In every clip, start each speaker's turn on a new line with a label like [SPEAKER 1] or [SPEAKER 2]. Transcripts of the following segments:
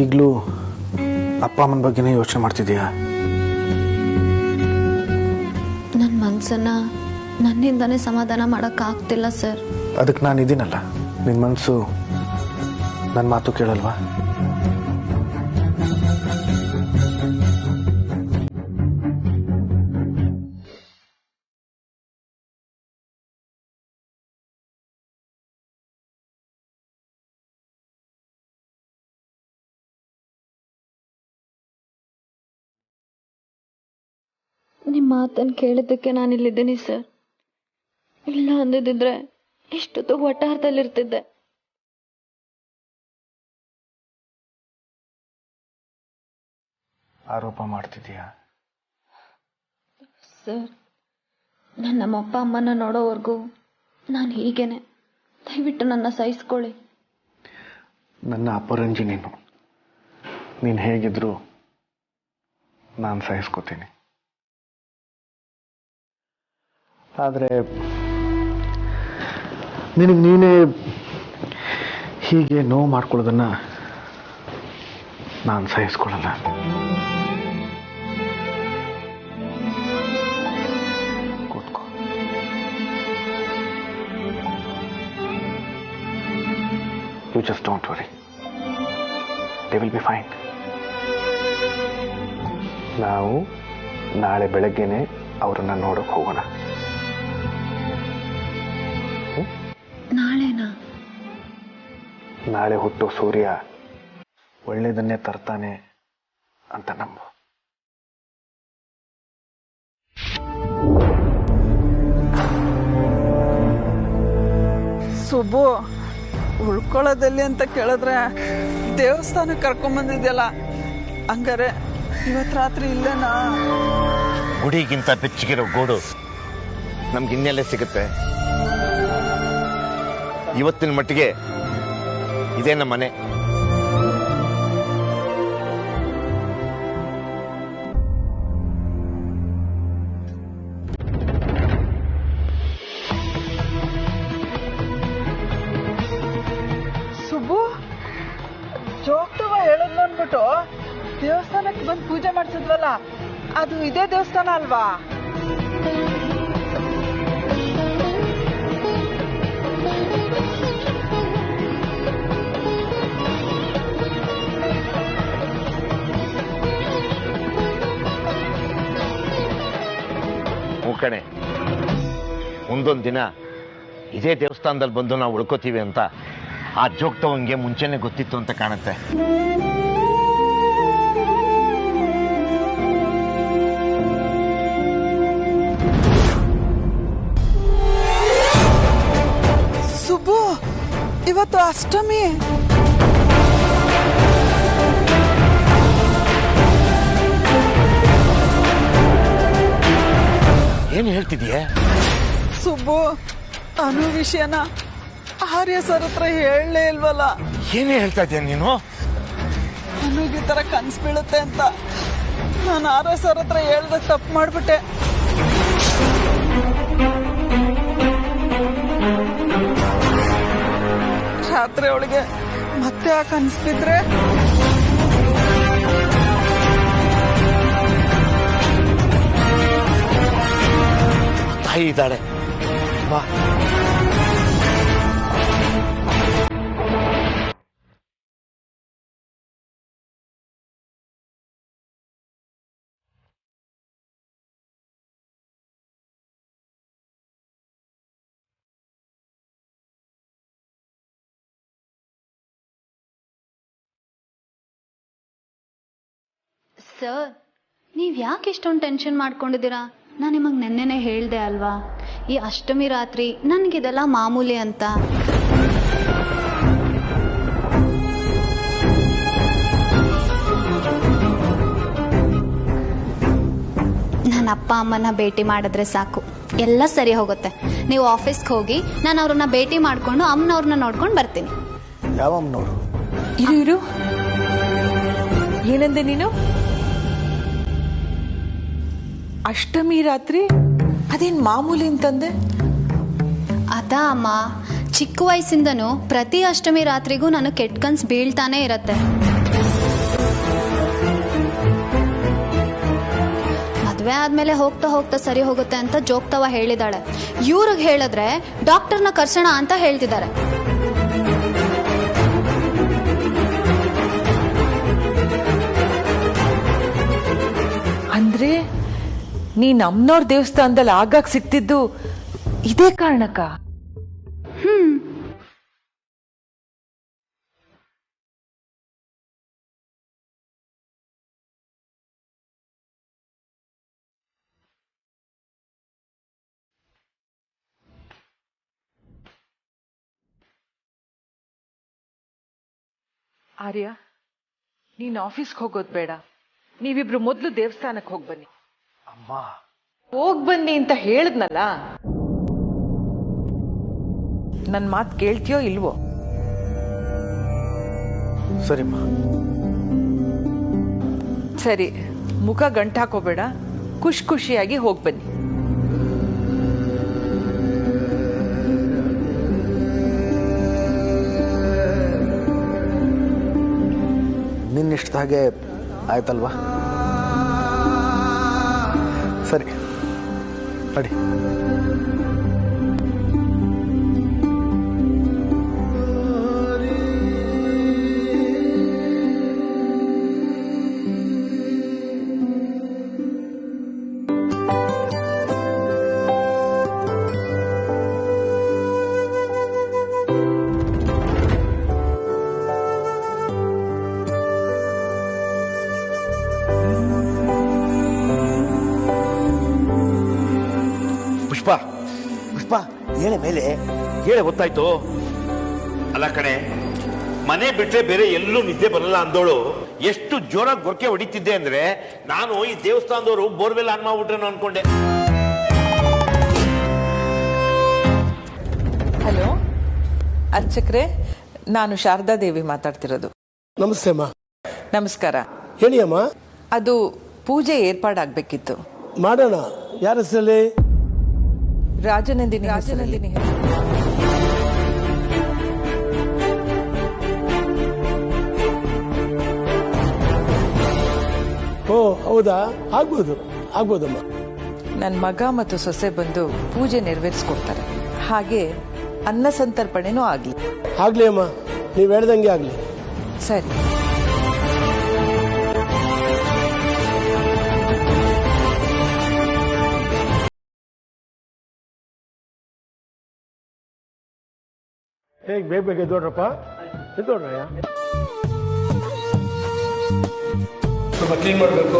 [SPEAKER 1] ಈಗಲೂ ಅಪ್ಪ ಅಮ್ಮನ ಬಗ್ಗೆನೇ ಯೋಚನೆ ಮಾಡ್ತಿದ್ದೀಯಾ?
[SPEAKER 2] ನನ್ನ ಮನಸ್ಸನ್ನ ನನ್ನಿಂದನೇ ಸಮಾಧಾನ ಮಾಡೋಕ್ಕಾಗ್ತಿಲ್ಲ ಸರ್.
[SPEAKER 1] ಅದಕ್ಕೆ ನಾನು ಇದ್ದೀನಲ್ಲ. ನಿನ್ನ ಮನಸ್ಸು ನನ್ನ ಮಾತು ಕೇಳಲ್ವಾ?
[SPEAKER 2] ನಿಮ್ಮ ಮಾತನ್ನು ಕೇಳಿದ್ದಕ್ಕೆ ನಾನು ಇಲ್ಲಿದ್ದೀನಿ ಸರ್. ಇಲ್ಲ ಅಂದಿದ್ರೆ ಎಷ್ಟೊತ್ತು ಒಟ್ಟಾರದಲ್ಲಿರ್ತಿದ್ದೆ.
[SPEAKER 1] ಆರೋಪ ಮಾಡ್ತಿದ್ದೀಯಾ?
[SPEAKER 2] ಸರ್, ನಾನು ನಮ್ಮಪ್ಪ ಅಮ್ಮನ ನೋಡೋವರೆಗೂ ನಾನು ಹೀಗೇನೆ. ದಯವಿಟ್ಟು ನನ್ನ ಸಹಿಸ್ಕೊಳ್ಳಿ.
[SPEAKER 1] ನನ್ನ ಅಪರಂಜಿ ನೀನು ಹೇಗಿದ್ರು ನಾನು ಸಹಿಸ್ಕೋತೀನಿ. ಆದರೆ ನಿನಗೆ ನೀನೇ ಹೀಗೆ ನೋವು ಮಾಡ್ಕೊಳ್ಳೋದನ್ನ ನಾನು ಸಹಿಸ್ಕೊಳ್ಳಲ್ಲ. ಕೂತ್ಕೋ. You just don't worry, they will be fine. ನಾವು ನಾಳೆ ಬೆಳಗ್ಗೆನೆ ಅವರನ್ನ ನೋಡೋಕೆ ಹೋಗೋಣ.
[SPEAKER 2] ನಾಳೆನಾ?
[SPEAKER 1] ನಾಳೆ ಹುಟ್ಟೋ ಸೂರ್ಯ ಒಳ್ಳೆಯದನ್ನೇ ತರ್ತಾನೆ ಅಂತ ನಂಬು.
[SPEAKER 3] ಸುಬ್ಬು, ಉಳ್ಕೊಳ್ಳೋದಲ್ಲಿ ಅಂತ ಕೇಳಿದ್ರೆ ದೇವಸ್ಥಾನಕ್ಕೆ ಕರ್ಕೊಂಬಂದಿದ್ಯಲ್ಲ, ಹಂಗಾರೆ ಇವತ್ತು ರಾತ್ರಿ ಇಲ್ಲೇನಾ?
[SPEAKER 4] ಗುಡಿಗಿಂತ ಬೆಚ್ಚಗಿರೋ ಗೋಡು ನಮ್ಗೆ ಇನ್ನೆಲ್ಲೇ ಸಿಗುತ್ತೆ? ಇವತ್ತಿನ ಮಟ್ಟಿಗೆ ಇದೇ ನಮ್ಮ ಮನೆ.
[SPEAKER 3] ಸುಬ್ಬು, ಜೋಗ್ತವ ಹೇಳೋದು ಅಂದ್ಬಿಟ್ಟು ದೇವಸ್ಥಾನಕ್ಕೆ ಬಂದು ಪೂಜೆ ಮಾಡ್ಸಿದ್ವಲ್ಲ, ಅದು ಇದೇ ದೇವಸ್ಥಾನ ಅಲ್ವಾ?
[SPEAKER 4] ಕಣೆ, ಮುಂದೊಂದು ದಿನ ಇದೇ ದೇವಸ್ಥಾನದಲ್ಲಿ ಬಂದು ನಾವು ಉಳ್ಕೋತೀವಿ ಅಂತ ಆ ಜೋಗ್ತವಂಗೆ ಮುಂಚೆನೆ ಗೊತ್ತಿತ್ತು ಅಂತ ಕಾಣುತ್ತೆ.
[SPEAKER 3] ಸುಬ್ಬು, ಇವತ್ತು ಅಷ್ಟಮಿ.
[SPEAKER 4] ಏನು ಹೇಳ್ತಿದೀಯ?
[SPEAKER 3] ಸುಬ್ಬು, ಅನು ವಿಷಯನ ಆರ್ಯ ಸರ್ ಹತ್ರ ಹೇಳಲೇ ಇಲ್ವಲ್ಲ.
[SPEAKER 4] ಏನೇ ಹೇಳ್ತಾ ಇದೀಯ ನೀನು?
[SPEAKER 3] ಅನುಗೆ ತರ ಕನ್ಸು ಬೀಳುತ್ತೆ ಅಂತ ನಾನು ಆರ್ಯ ಸರ್ ಹತ್ರ ಹೇಳ್ದೆ ತಪ್ಪು ಮಾಡ್ಬಿಟ್ಟೆ. ರಾತ್ರಿ ಅವಳಿಗೆ ಮತ್ತೆ ಆ ಕನ್ಸು ಬಿದ್ರೆ
[SPEAKER 4] ತಾಯಿ ಇದ್ದಾಳೆ, ಬಾ.
[SPEAKER 2] ಸರ್, ನೀವು ಯಾಕೆ ಇಷ್ಟೊಂದು ಟೆನ್ಷನ್ ಮಾಡ್ಕೊಂಡಿದ್ದೀರಾ? ನಾನು ನಿಮಗೆ ನೆನ್ನೆನೇ ಹೇಳ್ದೆ ಅಲ್ವಾ, ಈ ಅಷ್ಟಮಿ ರಾತ್ರಿ ನನಗಿದೆಲ್ಲ ಮಾಮೂಲಿ ಅಂತ. ನನ್ನ ಅಪ್ಪ ಅಮ್ಮನ ಭೇಟಿ ಮಾಡಿದ್ರೆ ಸಾಕು, ಎಲ್ಲ ಸರಿ ಹೋಗುತ್ತೆ. ನೀವು ಆಫೀಸ್ಗೆ ಹೋಗಿ ನಾನು ಅವ್ರನ್ನ ಭೇಟಿ ಮಾಡಿಕೊಂಡು ಅಮ್ಮನವ್ರನ್ನ ನೋಡ್ಕೊಂಡು ಬರ್ತೀನಿ.
[SPEAKER 1] ಯಾವ ಅಮ್ಮನವರು?
[SPEAKER 5] ಇರು, ಏನಂದೆ ನೀನು? ಅಷ್ಟಮಿ ರಾತ್ರಿ ಅದೇನ್ ಮಾಮೂಲಿ ಅಂತಂದೆ?
[SPEAKER 2] ಅದಾ ಅಮ್ಮ, ಚಿಕ್ಕ ವಯಸ್ಸಿಂದನೂ ಪ್ರತಿ ಅಷ್ಟಮಿ ರಾತ್ರಿಗೂ ನಾನು ಕೆಟ್ಟ ಕನ್ಸು ಬೀಳ್ತಾನೆ ಇರತ್ತೆ. ಮದುವೆ ಆದ್ಮೇಲೆ ಹೋಗ್ತಾ ಹೋಗ್ತಾ ಸರಿ ಹೋಗುತ್ತೆ ಅಂತ ಜೋಗ್ತವ ಹೇಳಿದಾಳೆ. ಇವ್ರಿಗೆ ಹೇಳಿದ್ರೆ ಡಾಕ್ಟರ್ನ ಕರ್ಸೋಣ ಅಂತ ಹೇಳ್ತಿದ್ದಾರೆ.
[SPEAKER 5] ಅಂದ್ರೆ ನೀನ್ ಅಮ್ಮನವ್ರ ದೇವಸ್ಥಾನದಲ್ಲಿ ಆಗಾಗ ಸಿಕ್ತಿದ್ದು ಇದೇ ಕಾರಣಕ್ಕ? ಆರ್ಯ, ನೀನ್ ಆಫೀಸ್ಗೆ ಹೋಗೋದ್ ಬೇಡ. ನೀವಿಬ್ರು ಮೊದ್ಲು ದೇವಸ್ಥಾನಕ್ಕೆ ಹೋಗ್ಬನ್ನಿ.
[SPEAKER 1] ಅಮ್ಮ,
[SPEAKER 5] ಹೋಗ್ಬನ್ನಿ ಅಂತ ಹೇಳಿದ್ನಲ್ಲ. ನನ್ ಮಾತ್ ಕೇಳ್ತೀಯೋ ಇಲ್ವೋ?
[SPEAKER 1] ಸರಿಮ್ಮ.
[SPEAKER 5] ಸರಿ, ಮುಖ ಗಂಟಾಕೋಬೇಡ, ಖುಷಿಯಾಗಿ ಹೋಗ್ಬನ್ನಿ.
[SPEAKER 1] ನಿನ್ನಿಷ್ಟ ಹಾಗೆ ಆಯ್ತಲ್ವಾ? ಸರಿ ನಡಿ.
[SPEAKER 4] ಪುಷ್ಪ ಹೇಳೆ ಮೇಲೆ ಹೇಳೆ, ಗೊತ್ತಾಯ್ತು? ಅಲ್ಲ ಕಣೆ, ಮನೆ ಬಿಟ್ರೆ ಬೇರೆ ಎಲ್ಲೂ ನಿದ್ದೆ ಬರಲ್ಲ ಅಂದೋಳು ಎಷ್ಟು ಜೋರಾಗಿ ಗೊರಕೆ ಹೊಡಿತಿದ್ದೆ ಅಂದ್ರೆ ನಾನು ಈ ದೇವಸ್ಥಾನದವರು ಬೋರ್ವೆಲ್ ಆನ್ ಮಾಡ್ಬಿಟ್ರೇನೋ ಅನ್ಕೊಂಡೆ.
[SPEAKER 5] ಹಲೋ ಅರ್ಚಕ್ರೆ, ನಾನು ಶಾರದಾ ದೇವಿ ಮಾತಾಡ್ತಿರೋದು.
[SPEAKER 6] ನಮಸ್ತೆ ಅಮ್ಮ.
[SPEAKER 5] ನಮಸ್ಕಾರ.
[SPEAKER 6] ಹೇಳಿ ಅಮ್ಮ.
[SPEAKER 5] ಅದು ಪೂಜೆ ಏರ್ಪಾಡಾಗಬೇಕಿತ್ತು.
[SPEAKER 6] ಮಾಡೋಣ. ಯಾರ ಹೆಸರಲ್ಲಿ?
[SPEAKER 5] ರಾಜನಂದಿನಿ.
[SPEAKER 6] ಓ ಹೌದಾ? ಆಗ್ಬೋದಮ್ಮ.
[SPEAKER 5] ನನ್ನ ಮಗ ಮತ್ತು ಸೊಸೆ ಬಂದು ಪೂಜೆ ನೆರವೇರಿಸ್ಕೊಡ್ತಾರೆ. ಹಾಗೆ ಅನ್ನ ಸಂತರ್ಪಣೆನೂ
[SPEAKER 6] ಆಗ್ಲಿ ಅಮ್ಮ, ನೀವು ಹೇಳ್ದಂಗೆ ಆಗ್ಲಿ.
[SPEAKER 5] ಸರಿ.
[SPEAKER 6] ಹೇಗೆ ಬೇಗ ಎದ್ದೋಡ್ರಪ್ಪ, ಎದ್ದೋಡ್ರಯ್ಯ. ಸ್ವಲ್ಪ ಕ್ಲೀನ್ ಮಾಡಬೇಕು,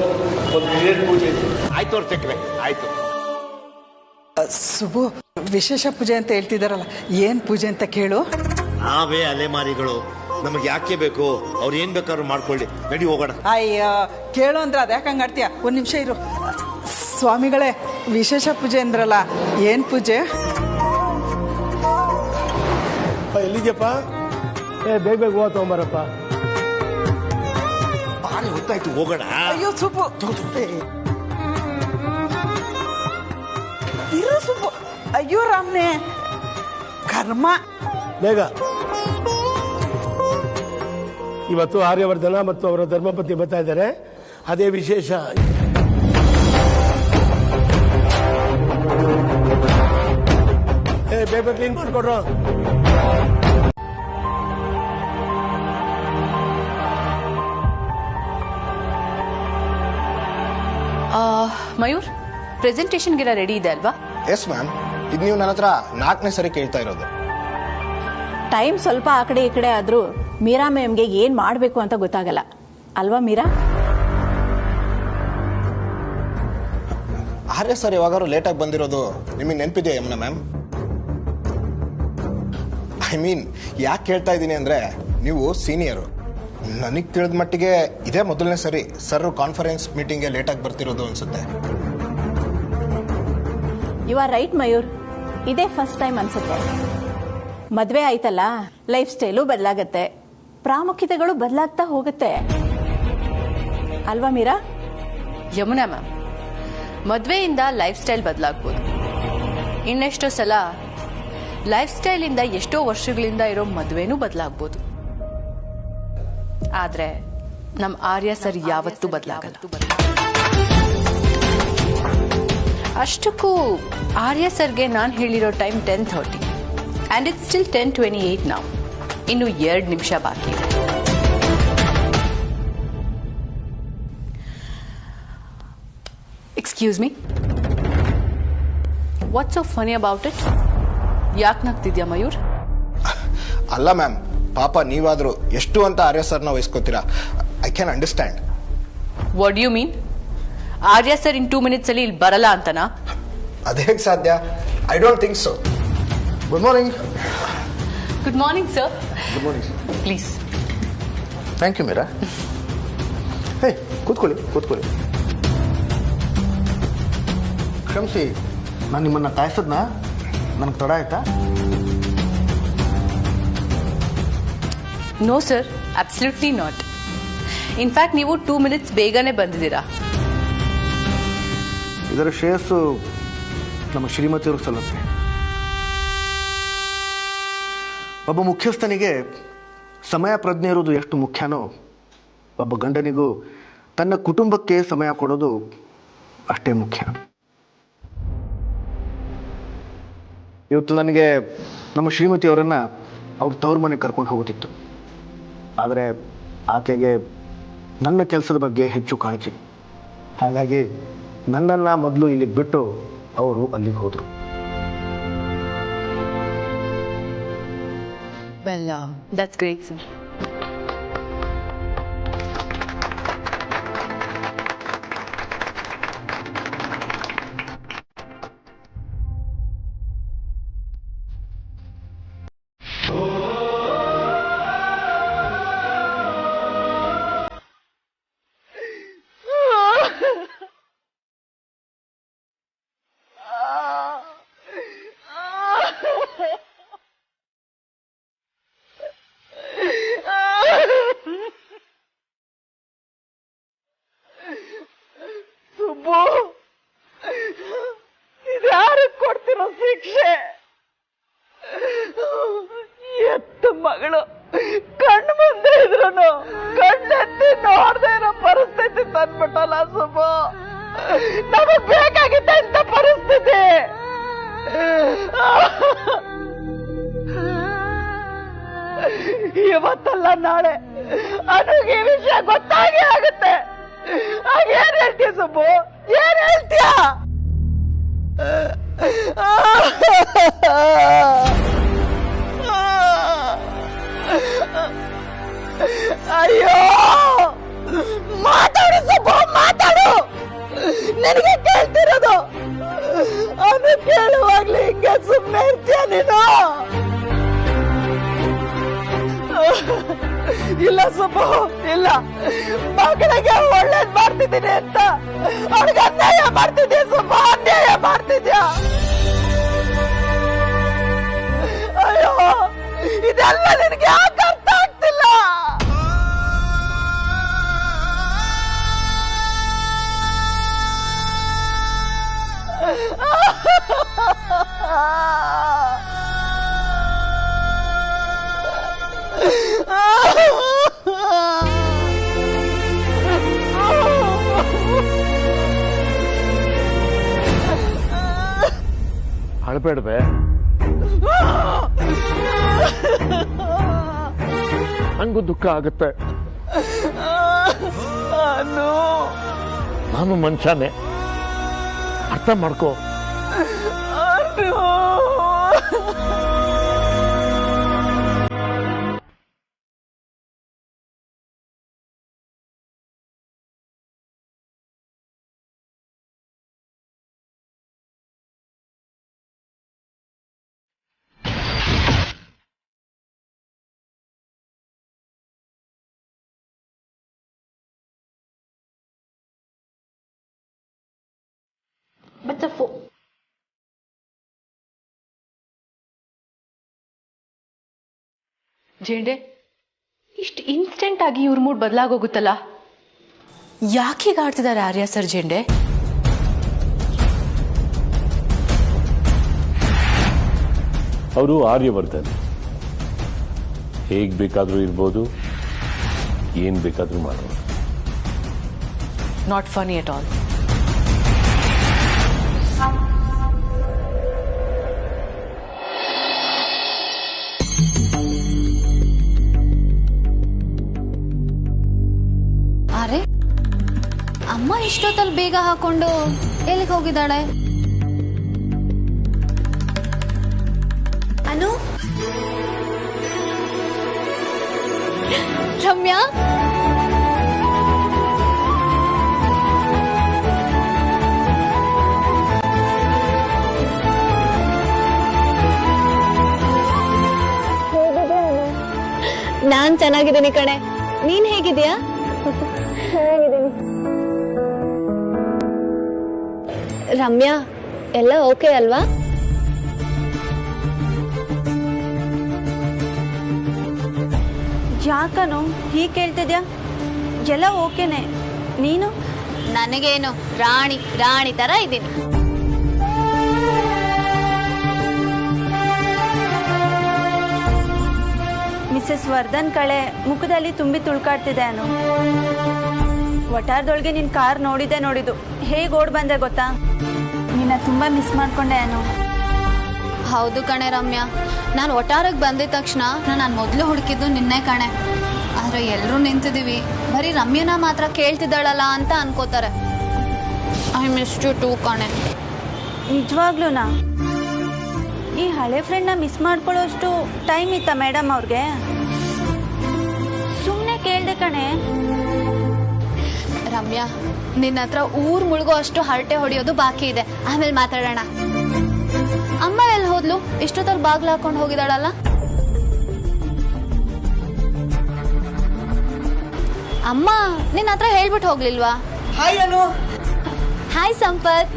[SPEAKER 6] ಒಂದು ಹಿರಿಯರ ಪೂಜೆ ಇದೆ.
[SPEAKER 4] ಆಯ್ತು ಅರ್ಚಕ್ರೆ, ಆಯ್ತು.
[SPEAKER 3] ಸುಬು, ವಿಶೇಷ ಪೂಜೆ ಅಂತ ಹೇಳ್ತಿದಾರಲ್ಲ, ಏನ್ ಪೂಜೆ ಅಂತ ಕೇಳು.
[SPEAKER 4] ನಾವೇ ಅಲೆಮಾರಿಗಳು, ನಮಗೆ ಯಾಕೆ ಬೇಕು? ಅವ್ರು ಏನ್ ಬೇಕಾದ್ರೂ ಮಾಡ್ಕೊಳ್ಳಿ, ನಡಿ ಹೋಗೋಣ.
[SPEAKER 3] ಅಯ್ಯ, ಕೇಳು ಅಂದ್ರೆ ಅದ್ಯಾಕ ಹಂಗಾಡ್ತೀಯ? ಒಂದ್ ನಿಮಿಷ ಇರು. ಸ್ವಾಮಿಗಳೇ, ವಿಶೇಷ ಪೂಜೆ ಅಂದ್ರಲ್ಲ, ಏನ್ ಪೂಜೆ?
[SPEAKER 6] ಎಲ್ಲಿದ್ಯಪ್ಪ? ಬೇಗ ಹೂವು ತಗೊಂಬಾರಪ್ಪ.
[SPEAKER 4] ಬಾರಿ ಹೊತ್ತಾಯ್ತು, ಹೋಗೋಣ.
[SPEAKER 3] ಅಯ್ಯೋ ಸುಬ್ಬು, ಇರು ಸುಬ್ಬು. ಅಯ್ಯೋ ರಾಮ್ನೆ, ಕರ್ಮ.
[SPEAKER 6] ಬೇಗ. ಇವತ್ತು ಆರ್ಯವರ್ಧನ ಮತ್ತು ಅವರ ಧರ್ಮಪತ್ನಿ ಬರ್ತಾ ಇದ್ದಾರೆ, ಅದೇ ವಿಶೇಷ. ಬೇಗ ಕ್ಲೀನ್ ಮಾಡ್ಕೊಡ್ರು.
[SPEAKER 7] ಮಯೂರ್, ಪ್ರೆಸೆಂಟೇಷನ್ಗೆಲ್ಲ ರೆಡಿ ಇದೆ ಅಲ್ವಾ?
[SPEAKER 8] Yes ma'am. ಇದು ನೀವು ನನ್ನ ಹತ್ರ 4ನೇ ಸರಿ ಕೇಳ್ತಾ ಇರೋದು.
[SPEAKER 9] ಟೈಮ್ ಸ್ವಲ್ಪ ಆ ಕಡೆ ಈ ಕಡೆ ಆದ್ರೂ ಮೀರಾ ಮ್ಯಾಮ್ಗೆ ಏನ್ ಮಾಡಬೇಕು ಅಂತ ಗೊತ್ತಾಗಲ್ಲ ಅಲ್ವಾ ಮೀರಾ?
[SPEAKER 8] ಆರ್ಯ ಸರ್ ಯಾವಾಗಾರು ಲೇಟಾಗಿ ಬಂದಿರೋದು ನಿಮಗೆ ನೆನಪಿದೆಯಾ ಯಮುನಾ ಮ್ಯಾಮ್? ಐ ಮೀನ್, ಯಾಕೆ ಕೇಳ್ತಾ ಇದ್ದೀನಿ ಅಂದ್ರೆ, ನೀವು ಸೀನಿಯರು. ನನಗೆ ತಿಳಿದ ಮಟ್ಟಿಗೆ ಇದೇ ಮೊದಲನೇ ಸರಿ ಸರ್ ಕಾನ್ಫರೆನ್ಸ್ ಮೀಟಿಂಗ್ಗೆ ಲೇಟಾಗಿ ಬರ್ತಿರೋದು ಅನ್ಸುತ್ತೆ.
[SPEAKER 9] ಯು ಆರ್ ರೈಟ್ ಮಯೂರ್, ಇದೇ ಫಸ್ಟ್ ಟೈಮ್ ಅನ್ಸುತ್ತೆ. ಮದ್ವೆ ಆಯ್ತಲ್ಲ, ಲೈಫ್ ಸ್ಟೈಲು ಬದಲಾಗತ್ತೆ, ಪ್ರಾಮುಖ್ಯತೆಗಳು ಬದಲಾಗ್ತಾ ಹೋಗುತ್ತೆ ಅಲ್ವಾ ಮೀರಾ?
[SPEAKER 7] ಯಮುನಾ ಮ್ಯಾಮ್, ಮದ್ವೆಯಿಂದ ಲೈಫ್ ಸ್ಟೈಲ್ ಬದಲಾಗ್ಬೋದು. ಇನ್ನೆಷ್ಟೋ ಸಲ ಲೈಫ್ ಸ್ಟೈಲ್ ಇಂದ ಎಷ್ಟೋ ವರ್ಷಗಳಿಂದ ಇರೋ ಮದ್ವೆನೂ ಬದಲಾಗ್ಬೋದು. ಆದ್ರೆ ನಮ್ ಆರ್ಯ ಸರ್ ಯಾವತ್ತೂ ಬದಲಾಗಲ್ಲ. ಅಷ್ಟಕ್ಕೂ ಆರ್ಯ ಸರ್ಗೆ ನಾನು ಹೇಳಿರೋ ಟೈಮ್ 10:30 ಆ್ಯಂಡ್ ಇಟ್ಸ್ ಸ್ಟಿಲ್ 10:28 ನಾವು. ಇನ್ನು 2 ನಿಮಿಷ ಬಾಕಿ ಇದೆ. Excuse me, what's so funny about it? ಯಾಕೆ ನಗ್ತಿದ್ಯಾ ಮಯೂರ್?
[SPEAKER 8] ಅಲ್ಲ ಮ್ಯಾಮ್, ಪಾಪ ನೀವಾದರೂ ಎಷ್ಟು ಅಂತ ಆರ್ಯ ಸರ್ನ ವಹಿಸ್ಕೋತೀರಾ? I can understand.
[SPEAKER 7] What do you mean? Arya sir in 2 minutes ಅಲ್ಲಿ ಇಲ್ಲಿ ಬರಲ್ಲ ಅಂತನಾ?
[SPEAKER 8] ಅದೇಗೆ ಸಾಧ್ಯ? I don't think so. Good morning.
[SPEAKER 7] Good morning sir.
[SPEAKER 8] Good morning.
[SPEAKER 7] Please.
[SPEAKER 1] Thank you Meera. Hey, ಕೂತ್ಕೊಳ್ಳಿ ಕೂತ್ಕೊಳ್ಳಿ. ಕ್ಷಮಿಸಿ, ನಾನು ನಿಮ್ಮನ್ನು ಕಾಯಿಸೋದ್ನ ನನಗೆ ತಡ ಆಯ್ತಾ?
[SPEAKER 7] No sir, absolutely not. In fact ನೀವು 2 minutes ಬೇಗನೆ ಬಂದಿದ್ದೀರಾ.
[SPEAKER 1] ಇದರ ಶ್ರೇಯಸ್ಸು ನಮ್ಮ ಶ್ರೀಮತಿಯವ್ರಿಗೆ ಸಲ್ಲುತ್ತೆ. ಒಬ್ಬ ಮುಖ್ಯಸ್ಥನಿಗೆ ಸಮಯ ಪ್ರಜ್ಞೆ ಇರೋದು ಎಷ್ಟು ಮುಖ್ಯನೋ, ಒಬ್ಬ ಗಂಡನಿಗೂ ತನ್ನ ಕುಟುಂಬಕ್ಕೆ ಸಮಯ ಕೊಡೋದು ಅಷ್ಟೇ ಮುಖ್ಯ. ಇವತ್ತು ನನಗೆ ನಮ್ಮ ಶ್ರೀಮತಿಯವರನ್ನು ಅವ್ರ ತವ್ರ ಮನೆಗೆ ಕರ್ಕೊಂಡು ಹೋಗುತ್ತಿತ್ತು. ಆದರೆ ಆಕೆಗೆ ನನ್ನ ಕೆಲಸದ ಬಗ್ಗೆ ಹೆಚ್ಚು ಕಾಳಜಿ. ಹಾಗಾಗಿ ನನ್ನನ್ನು ಮೊದಲು ಇಲ್ಲಿಗೆ ಬಿಟ್ಟು ಅವರು ಅಲ್ಲಿಗೆ ಹೋದರು.
[SPEAKER 7] Well, that's great, sir.
[SPEAKER 3] Subbu, ಇದ್ಯಾರಿಗೆ ಕೊಡ್ತಿರೋ ಶಿಕ್ಷೆ? ಎತ್ತು ಮಗಳು ಕಣ್ಣು ಮುಂದೆ ಇದ್ರು ಕಣ್ಣೆತ್ತಿ ನೋಡ್ದೆ ಇರೋ ಪರಿಸ್ಥಿತಿ ತಂದ್ಬಿಟ್ಟಲ್ಲ ಸುಬ್ಬು. ನಮಗ್ ಬೇಕಾಗಿದ್ದ ಇಂಥ ಪರಿಸ್ಥಿತಿ. ಇವತ್ತಲ್ಲ ನಾಳೆ ಅನುಗೆ ಈ ವಿಷಯ ಗೊತ್ತಾಗೇ ಆಗುತ್ತೆ. ಏನ್ ಹೇಳ್ತೀಯ ಸುಬ್ಬು? ಏನ್ ಹೇಳ್ತೀಯ? ಅಯ್ಯೋ, ಮಾತಾಡು ಸುಬ್ಬು, ಮಾತಾಡು. ನಿನಗೆ ಕೇಳ್ತಿರೋದು. ಅವನು ಕೇಳುವಾಗ್ಲಿ ಹಿಂಗೆ ಸುಮ್ಮನೆ ಇರ್ತೀಯ ನೀನು? ಇಲ್ಲ ಸುಬ್ಬು, ಇಲ್ಲ. ಮಗಳಿಗೆ ಒಳ್ಳೇದ್ ಮಾಡ್ತಿದ್ದೀನಿ ಅಂತ ಅವಳಿಗೆ ಅನ್ಯಾಯ ಮಾಡ್ತಿದ್ಯಾ ಸುಬ್ಬು, ಅನ್ಯಾಯ ಮಾಡ್ತಿದ್ಯಾ? ಅಯ್ಯೋ, ಇದೆಲ್ಲ ನಿನಗೆ ಯಾಕೆ ಅರ್ಥ ಆಗ್ತಿಲ್ಲ?
[SPEAKER 4] ಅಳಬೇಡ್ವೆ, ನಂಗೂ ದುಃಖ ಆಗುತ್ತೆ. ನಾನು ಮನುಷ್ಯನೇ, ಅರ್ಥ ಮಾಡ್ಕೋ.
[SPEAKER 2] But the
[SPEAKER 7] ಜೇಂಡೆ, ಇಷ್ಟು ಇನ್ಸ್ಟೆಂಟ್ ಆಗಿ ಇವ್ರ ಮೂಡ್ ಬದಲಾಗೋಗುತ್ತಲ್ಲ. ಯಾಕೆ ಹೀಗೆ ಆಡ್ತಿದ್ದಾರೆ ಆರ್ಯ ಸರ್ ಜೇಂಡೆ?
[SPEAKER 10] ಅವರು ಆರ್ಯವರ್ಧನ್, ಹೇಗ್ ಬೇಕಾದ್ರೂ ಇರ್ಬೋದು, ಏನ್ ಬೇಕಾದ್ರೂ ಮಾಡ್ಬೋದು.
[SPEAKER 7] Not funny at all.
[SPEAKER 2] ಇಷ್ಟೊತ್ತಲ್ಲಿ ಬೇಗ ಹಾಕೊಂಡು ಎಲ್ಲಿಗೆ ಹೋಗಿದ್ದಾಳೆ? ಅನು, ರಮ್ಯಾ, ನಾನ್ ಚೆನ್ನಾಗಿದ್ದೀನಿ ಕಣೆ. ನೀನ್ ಹೇಗಿದ್ಯಾ? ರಮ್ಯಾ, ಎಲ್ಲ ಓಕೆ ಅಲ್ವಾ?
[SPEAKER 9] ಯಾಕನು ಹೀಗೆ ಕೇಳ್ತಿದ್ಯಾ? ಎಲ್ಲ ಓಕೆನೆ. ನೀನು?
[SPEAKER 2] ನನಗೇನು, ರಾಣಿ ರಾಣಿ ತರ ಇದ್ದೀನಿ.
[SPEAKER 9] ಮಿಸಸ್ ವರ್ಧನ್ ಕಳೆ ಮುಖದಲ್ಲಿ ತುಂಬಿ ತುಳ್ಕಾಡ್ತಿದೆ ಅನು. ವಟಾರದೊಳಗೆ ನಿನ್ ಕಾರ್ ನೋಡಿದ್ದು ಹೇಗೆ ಓಡ್ ಬಂದೆ ಗೊತ್ತಾ? ನಿನ್ನ ತುಂಬಾ ಮಿಸ್ ಮಾಡ್ಕೊಂಡೆ ಅನು.
[SPEAKER 2] ಹೌದು ಕಣೆ ರಮ್ಯಾ, ನಾನು ಒಟ್ಟಾರಕ್ಕೆ ಬಂದಿದ ತಕ್ಷಣ ನಾನು ಮೊದಲು ಹುಡುಕಿದ್ದು ನಿನ್ನೆ ಕಣೆ. ಆದ್ರೆ ಎಲ್ಲರೂ ನಿಂತಿದೀವಿ, ಬರೀ ರಮ್ಯನ ಮಾತ್ರ ಕೇಳ್ತಿದ್ದಾಳಲ್ಲ ಅಂತ ಅನ್ಕೋತಾರೆ. ಐ ಮಿಸ್ ಯು ಟೂ ಕಣೆ.
[SPEAKER 9] ನಿಜವಾಗ್ಲೂನಾ? ಈ ಹಳೆ ಫ್ರೆಂಡ್ನ ಮಿಸ್ ಮಾಡ್ಕೊಳ್ಳೋಷ್ಟು ಟೈಮ್ ಇತ್ತಾ ಮೇಡಮ್ ಅವ್ರಿಗೆ? ಸುಮ್ಮನೆ ಕೇಳ್ದೆ ಕಣೆ.
[SPEAKER 2] ರಮ್ಯಾ, ನಿನ್ನ ಹತ್ರ ಊರ್ ಮುಳುಗೋ ಅಷ್ಟು ಹರಟೆ ಹೊಡೆಯೋದು ಬಾಕಿ ಇದೆ, ಆಮೇಲೆ ಮಾತಾಡೋಣ. ಅಮ್ಮ ಎಲ್ಲಿ ಹೋದ್ಲು? ಇಷ್ಟೊತ್ತಲ್ಲಿ ಬಾಗ್ಲು ಹಾಕೊಂಡು ಹೋಗಿದಾಳಲ್ಲ? ಅಮ್ಮ ನಿನ್ನ ಹತ್ರ ಹೇಳ್ಬಿಟ್ಟು ಹೋಗ್ಲಿಲ್ವಾ?
[SPEAKER 3] ಹಾಯ್ ಅನು.
[SPEAKER 2] ಹಾಯ್ ಸಂಪತ್.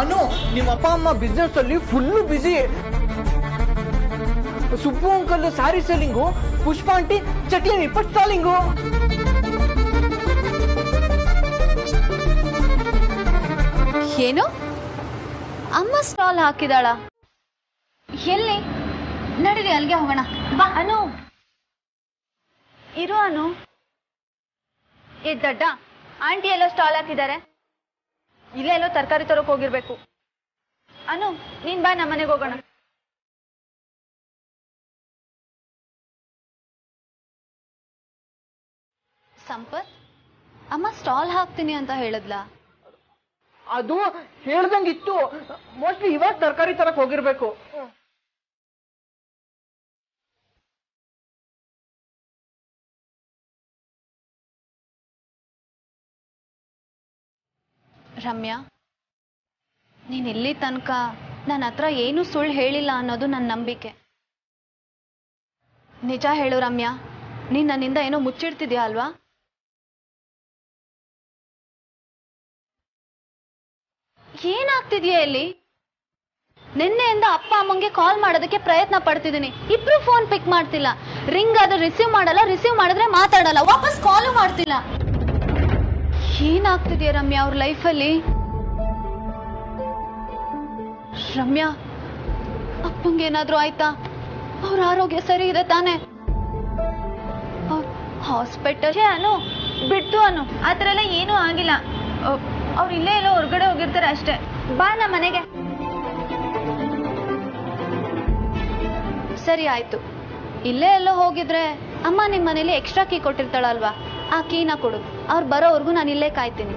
[SPEAKER 3] ಅನು, ನಿಮ್ಮ ಅಪ್ಪ ಅಮ್ಮ ಬಿಸ್ನೆಸ್ ಅಲ್ಲಿ ಫುಲ್ಲು ಬಿಸಿ. ಸುಬ್ಬು ಅಂಕಲ್ ಸಾರಿ ಸೆಲ್ಲಿಂಗು, ಪುಷ್ಪ ಆಂಟಿ ಚಟ್ಲಿ ನಿಪ್ಪಟ್ಟು ಸ್ಟಾಲಿಂಗು.
[SPEAKER 2] ಏನು? ಅಮ್ಮ ಸ್ಟಾಲ್ ಹಾಕಿದಾಳ? ಎಲ್ಲಿ? ನಡೀರಿ ಅಲ್ಲಿಗೆ ಹೋಗೋಣ ಬಾ.
[SPEAKER 9] ಅನು ಇರು ಅನು. ಏ ದಡ್ಡ, ಆಂಟಿ ಎಲ್ಲೋ ಸ್ಟಾಲ್ ಹಾಕಿದ್ದಾರೆ. ಇಲ್ಲೇ ಎಲ್ಲೋ ತರಕಾರಿ ತರೋಕ್ ಹೋಗಿರ್ಬೇಕು. ಅನು ನೀನ್ ಬಾ, ನಮ್ಮನೆಗೆ ಹೋಗೋಣ.
[SPEAKER 2] ಸಂಪತ್, ಅಮ್ಮ ಸ್ಟಾಲ್ ಹಾಕ್ತೀನಿ ಅಂತ ಹೇಳಿದ್ಲಾ?
[SPEAKER 3] ಅದು ಹೇಳ್ದಂಗಿತ್ತು. ಮೋಸ್ಟ್ಲಿ ಇವಾಗ ತರಕಾರಿ ತರಕ್ ಹೋಗಿರ್ಬೇಕು.
[SPEAKER 2] ರಮ್ಯಾ, ನೀನ್ ಇಲ್ಲಿ ತನಕ ನನ್ನ ಹತ್ರ ಏನು ಸುಳ್ಳು ಹೇಳಿಲ್ಲ ಅನ್ನೋದು ನನ್ನ ನಂಬಿಕೆ. ನಿಜ ಹೇಳು ರಮ್ಯಾ, ನೀನ್ ನನ್ನಿಂದ ಏನೋ ಮುಚ್ಚಿಡ್ತಿದ್ಯಾ ಅಲ್ವಾ? ಏನಾಗ್ತಿದ್ಯಾ ಇಲ್ಲಿ? ನಿನ್ನೆಯಿಂದ ಅಪ್ಪ ಅಮ್ಮಂಗೆ ಕಾಲ್ ಮಾಡೋದಕ್ಕೆ ಪ್ರಯತ್ನ ಪಡ್ತಿದ್ದೀನಿ, ಇಬ್ರು ಫೋನ್ ಪಿಕ್ ಮಾಡ್ತಿಲ್ಲ. ರಿಂಗ್ ಆದ್ರೆ ರಿಸೀವ್ ಮಾಡಲ್ಲ, ರಿಸೀವ್ ಮಾಡಿದ್ರೆ ಮಾತಾಡಲ್ಲ, ವಾಪಸ್ ಕಾಲು ಮಾಡ್ತಿಲ್ಲ. ಏನಾಗ್ತಿದ್ಯಾ ರಮ್ಯಾ ಅವ್ರ ಲೈಫಲ್ಲಿ? ರಮ್ಯಾ, ಅಪ್ಪಂಗೇನಾದ್ರೂ ಆಯ್ತಾ? ಅವ್ರ ಆರೋಗ್ಯ ಸರಿ ಇದೆ ತಾನೆ? ಹಾಸ್ಪಿಟಲ್?
[SPEAKER 9] ಅನು ಬಿಡ್ತು ಅನು, ಆತರ ಎಲ್ಲ ಏನೂ ಆಗಿಲ್ಲ. ಅವ್ರು ಇಲ್ಲೇ ಎಲ್ಲೋ ಹೊರಗಡೆ ಹೋಗಿರ್ತಾರೆ ಅಷ್ಟೇ. ಬಾ ನಮ್ಮ ಮನೆಗೆ.
[SPEAKER 2] ಸರಿ ಆಯ್ತು, ಇಲ್ಲೇ ಎಲ್ಲೋ ಹೋಗಿದ್ರೆ ಅಮ್ಮ ನಿಮ್ ಮನೇಲಿ ಎಕ್ಸ್ಟ್ರಾ ಕೀ ಕೊಟ್ಟಿರ್ತಾಳಲ್ವಾ, ಆ ಕೀನ ಕೊಡು. ಅವ್ರು ಬರೋವರೆಗೂ ನಾನು ಇಲ್ಲೇ ಕಾಯ್ತೀನಿ.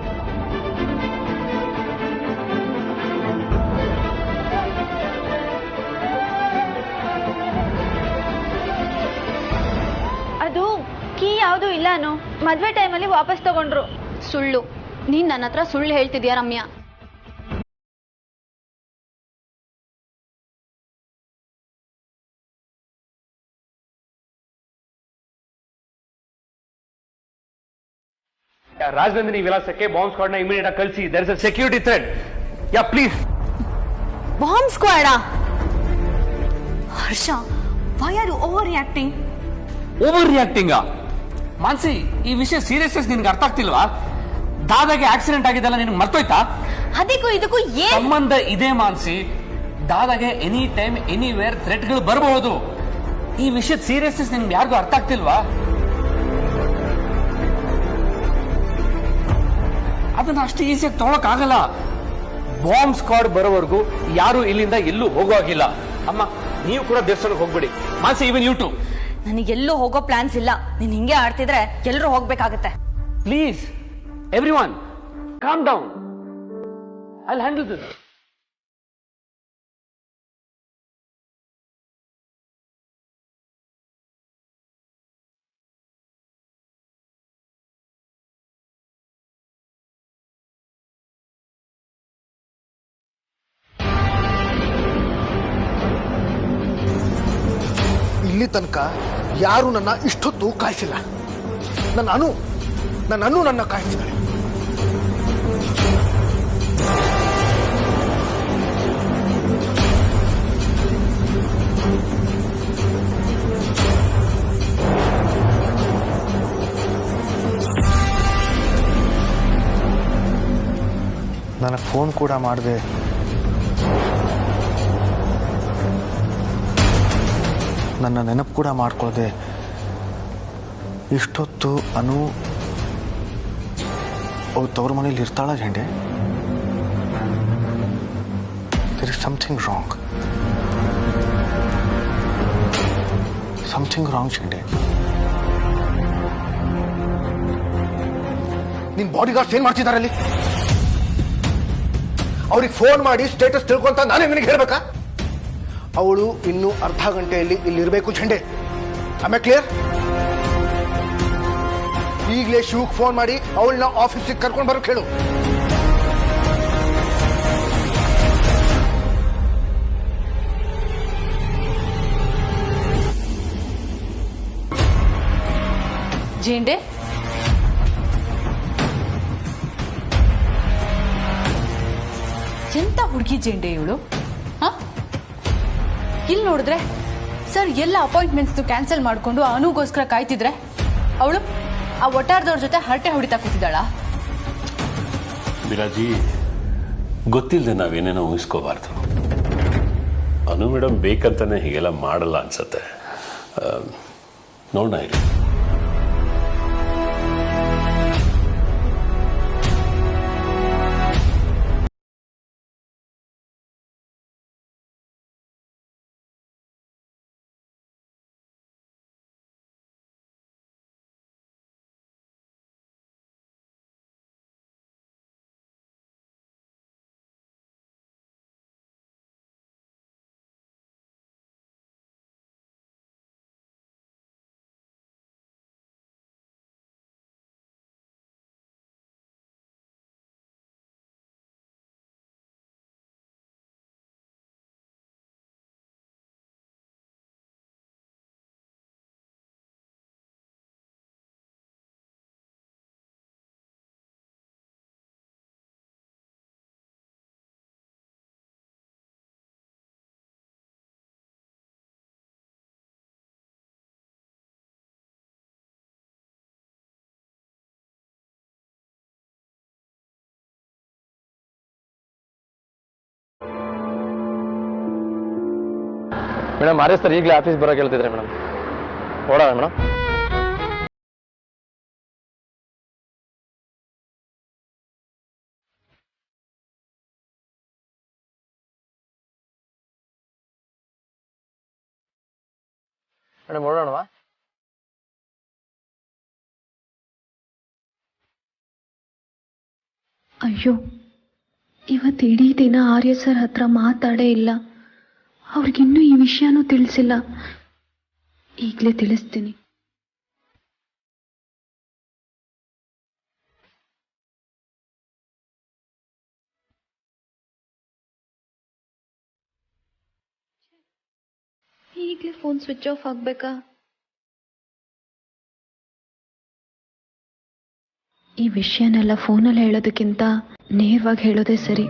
[SPEAKER 9] ಅದು ಕೀ ಯಾವುದು ಇಲ್ಲ ಅನು, ಮದ್ವೆ ಟೈಮಲ್ಲಿ ವಾಪಸ್ ತಗೊಂಡ್ರು.
[SPEAKER 2] ಸುಳ್ಳು. ನೀನ್ ನನ್ನ ಹತ್ರ ಸುಳ್ಳು ಹೇಳ್ತಿದ್ಯಾ ರಮ್ಯಾ?
[SPEAKER 11] ರಾಜನಂದಿನಿ ವಿಲಾಸಕ್ಕೆ ಬಾಂಬ್ ಸ್ಕ್ವಾಡ್ ನ ಇಮಿಡಿಯೇಟ್ ಆಗಿ ಕಳಿಸಿ. There is a security threat. Yeah please.
[SPEAKER 2] Bomb ಸ್ಕ್ವಾಡಾ?
[SPEAKER 9] Harsha, why are you overreacting?
[SPEAKER 11] Overreacting? Mansi, ಈ ವಿಷಯ ಸೀರಿಯಸ್ನೆಸ್ ನಿನ್ಗೆ ಅರ್ಥ ಆಗ್ತಿಲ್ವಾ? ದಾದಾಗೆ ಆಕ್ಸಿಡೆಂಟ್ ಆಗಿದ್ದಲ್ಲ ನಿನ್ಗೆ ಮರ್ತೋಯ್ತಾ?
[SPEAKER 2] ಅದಕ್ಕೂ ಇದಕ್ಕೂ ಏನ್
[SPEAKER 11] ಸಂಬಂಧ ಇದೆ ಮಾನ್ಸಿ. ದಾದಾಗೆ ಎನಿ ಟೈಮ್ ಎನಿವೇರ್ ಥ್ರೆಟ್ಗಳು ಬರಬಹುದು. ಈ ವಿಷಯದ ಸೀರಿಯಸ್ನೆಸ್ ನಿಮ್ಗೆ ಯಾರಿಗೂ ಅರ್ಥ ಆಗ್ತಿಲ್ವಾ? ಅದನ್ನ ಅಷ್ಟು ಈಸಿಯಾಗಿ ತಗೊಳಕ್ ಆಗಲ್ಲ. ಬಾಂಬ್ ಸ್ಕ್ವಾಡ್ ಬರೋವರೆಗೂ ಯಾರು ಇಲ್ಲಿಂದ ಎಲ್ಲೂ ಹೋಗುವಾಗಿಲ್ಲ. ಅಮ್ಮ, ನೀವು ಕೂಡ ದೇವಸ್ಥಾನಕ್ಕೆ ಹೋಗ್ಬಿಡಿ. Mansi, even you to.
[SPEAKER 12] ನನಗೆಲ್ಲೂ ಹೋಗೋ ಪ್ಲಾನ್ಸ್ ಇಲ್ಲ. ನೀನ್ ಹಿಂಗೆ ಆಡ್ತಿದ್ರೆ ಎಲ್ಲರೂ ಹೋಗ್ಬೇಕಾಗತ್ತೆ.
[SPEAKER 11] Please every one, calm down, I will handle this.
[SPEAKER 1] ಇಲ್ಲಿ ತನಕ ಯಾರು ನನ್ನ ಇಷ್ಟೊತ್ತು ಕಾಯಿಸಿಲ್ಲ. ನನ್ನ ಅನು ನನ್ನ ಕಾಯಿಸಿದ್ದಾಳೆ. ನನಗೆ ಫೋನ್ ಕೂಡ ಮಾಡಿದೆ. ನನ್ನ ನೆನಪು ಕೂಡ ಮಾಡ್ಕೊಳ್ಳದೆ ಇಷ್ಟೊತ್ತು ಅನು ಅವ್ರು ತವ್ರ ಮನೇಲಿ ಇರ್ತಾಳ Jhande? There is something wrong Jhande. ನಿನ್ ಬಾಡಿ ಗಾರ್ಡ್ಸ್ ಏನ್ ಮಾಡ್ತಿದ್ದಾರೆ ಅಲ್ಲಿ? ಅವ್ರಿಗೆ ಫೋನ್ ಮಾಡಿ ಸ್ಟೇಟಸ್ ತಿಳ್ಕೊಂತ ನಾನೇ ನಿನಗೆ ಹೇಳ್ಬೇಕಾ? ಅವಳು ಇನ್ನು ಅರ್ಧ ಗಂಟೆಯಲ್ಲಿ ಇಲ್ಲಿರಬೇಕು ಝಂಡೆ. ಆಮೇಲೆ ಕ್ಲಿಯರ್? ಈಗಲೇ ಶಿವಕ್ಕೆ ಫೋನ್ ಮಾಡಿ ಅವಳನ್ನ ಆಫೀಸಿಗೆ ಕರ್ಕೊಂಡು ಬರೋಕೆ ಹೇಳು.
[SPEAKER 7] ಜೇಂಡೆ, ಎಂತ ಹುಡುಗಿ ಜೇಂಡೆ ಇವಳು? ಇಲ್ಲಿ ನೋಡಿದ್ರೆ ಸರ್ ಎಲ್ಲ ಅಪಾಯಿಂಟ್ಮೆಂಟ್ಸ್ ಕ್ಯಾನ್ಸಲ್ ಮಾಡ್ಕೊಂಡು ಅನುಗೋಸ್ಕರ ಕಾಯ್ತಿದ್ರೆ ಅವಳು ಆ ಒಟ್ಟಾರದವ್ರ ಜೊತೆ ಹರಟೆ ಹೊಡಿತಾ ಕೂತಿದ್ದಾಳ.
[SPEAKER 10] ಬಿರಾಜಿ, ಗೊತ್ತಿಲ್ಲದೆ ನಾವೇನೇನೋ ಊಹಿಸ್ಕೋಬಾರ್ದು. ಅನು ಮೇಡಮ್ ಬೇಕಂತಾನೆ ಹೀಗೆಲ್ಲ ಮಾಡಲ್ಲ ಅನ್ಸತ್ತೆ. ನೋಡೋಣ ಇರಿ.
[SPEAKER 11] ಮೇಡಮ್, ಆರ್ಯ ಸರ್ ಈಗಲೇ ಆಫೀಸ್ ಬರೋಕೆ ಹೇಳ್ತಿದ್ರೆ ಮೇಡಮ್. ಓಡೋಣ ಮೇಡಮ್. ಮೇಡಮ್ ಓಡೋಣವಾ?
[SPEAKER 12] ಅಯ್ಯೋ, ಇವತ್ತು ಇಡೀ ದಿನ ಆರ್ಯ ಸರ್ ಹತ್ರ ಮಾತಾಡೇ ಇಲ್ಲ. ಅವ್ರಿಗಿನ್ನೂ ಈ ವಿಷಯನೂ ತಿಳಿಸಿಲ್ಲ. ಈಗಲೇ ತಿಳಿಸ್ತೀನಿ. ಈಗಲೇ ಫೋನ್ ಸ್ವಿಚ್ ಆಫ್ ಆಗ್ಬೇಕಾ? ಈ ವಿಷಯನೆಲ್ಲ ಫೋನಲ್ಲಿ ಹೇಳೋದಕ್ಕಿಂತ ನೇರವಾಗಿ ಹೇಳೋದೇ ಸರಿ.